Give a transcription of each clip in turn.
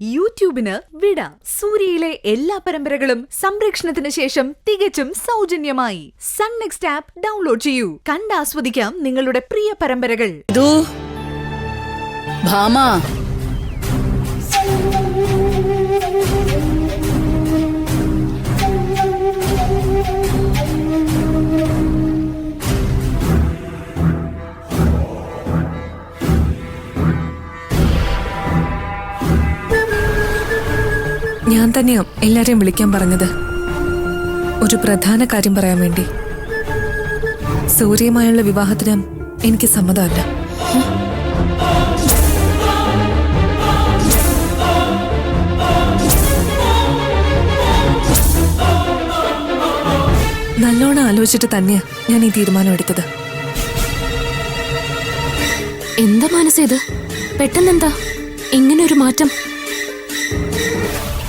യൂട്യൂബിന് വിട. സൂര്യയിലെ എല്ലാ പരമ്പരകളും സംരക്ഷണത്തിന് ശേഷം തികച്ചും സൗജന്യമായി സൺ നെക്സ്റ്റ് ആപ്പ് ഡൗൺലോഡ് ചെയ്യൂ. കണ്ടാസ്വദിക്കാം നിങ്ങളുടെ പ്രിയ പരമ്പരകൾ. ഞാൻ തന്നെയാ എല്ലാരെയും വിളിക്കാൻ പറഞ്ഞത്. ഒരു പ്രധാന കാര്യം പറയാൻ വേണ്ടി. സൂര്യയുമായുള്ള വിവാഹത്തിന് എനിക്ക് സമ്മതമല്ല. നല്ലോണം ആലോചിച്ചിട്ട് തന്നെയാ ഞാൻ ഈ തീരുമാനം എടുത്തത്. എന്താ മനസ്സേത്? പെട്ടെന്നെന്താ ഇങ്ങനെ ഒരു മാറ്റം?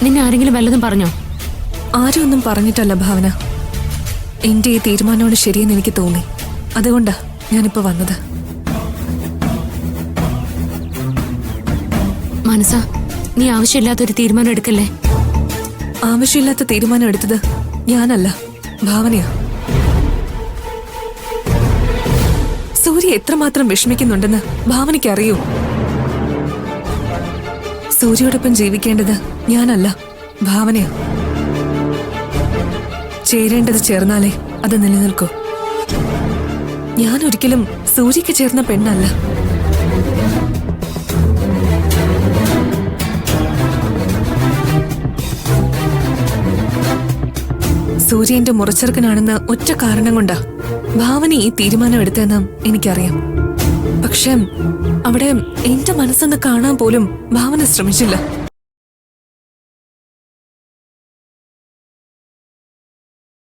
നിന്നെ ആരെങ്കിലും വല്ലതും പറഞ്ഞോ? ആരും ഒന്നും പറഞ്ഞിട്ടല്ല ഭാവന. എന്റെ ഈ തീരുമാനമാണ് ശരിയെന്ന് എനിക്ക് തോന്നി. അതുകൊണ്ടാ ഞാനിപ്പോ വന്നത്. മനസ്സാ, നീ ആവശ്യമില്ലാത്തൊരു തീരുമാനം എടുക്കല്ലേ. ആവശ്യമില്ലാത്ത തീരുമാനം എടുത്തത് ഞാനല്ല, ഭാവനയാ. സൂര്യ എത്രമാത്രം വിഷമിക്കുന്നുണ്ടെന്ന് ഭാവനയ്ക്ക് അറിയൂ. സൂര്യയോടൊപ്പം ജീവിക്കേണ്ടത് ഞാനല്ല, ഭാവനയാ. ചേരേണ്ടത് ചേർന്നാലേ അത് നിലനിൽക്കൂ. ഞാൻ ഒരിക്കലും സൂര്യക്ക് ചേർന്ന പെണ്ണല്ല. സൂര്യ എന്റെ മുറച്ചെറുക്കനാണെന്ന് ഒറ്റ കാരണം കൊണ്ടാ ഭാവന ഈ തീരുമാനം എടുത്തതെന്ന് എനിക്കറിയാം. പക്ഷെ അവിടെ എന്റെ മനസ്സൊന്ന് കാണാൻ പോലും ഭാവന ശ്രമിച്ചില്ല.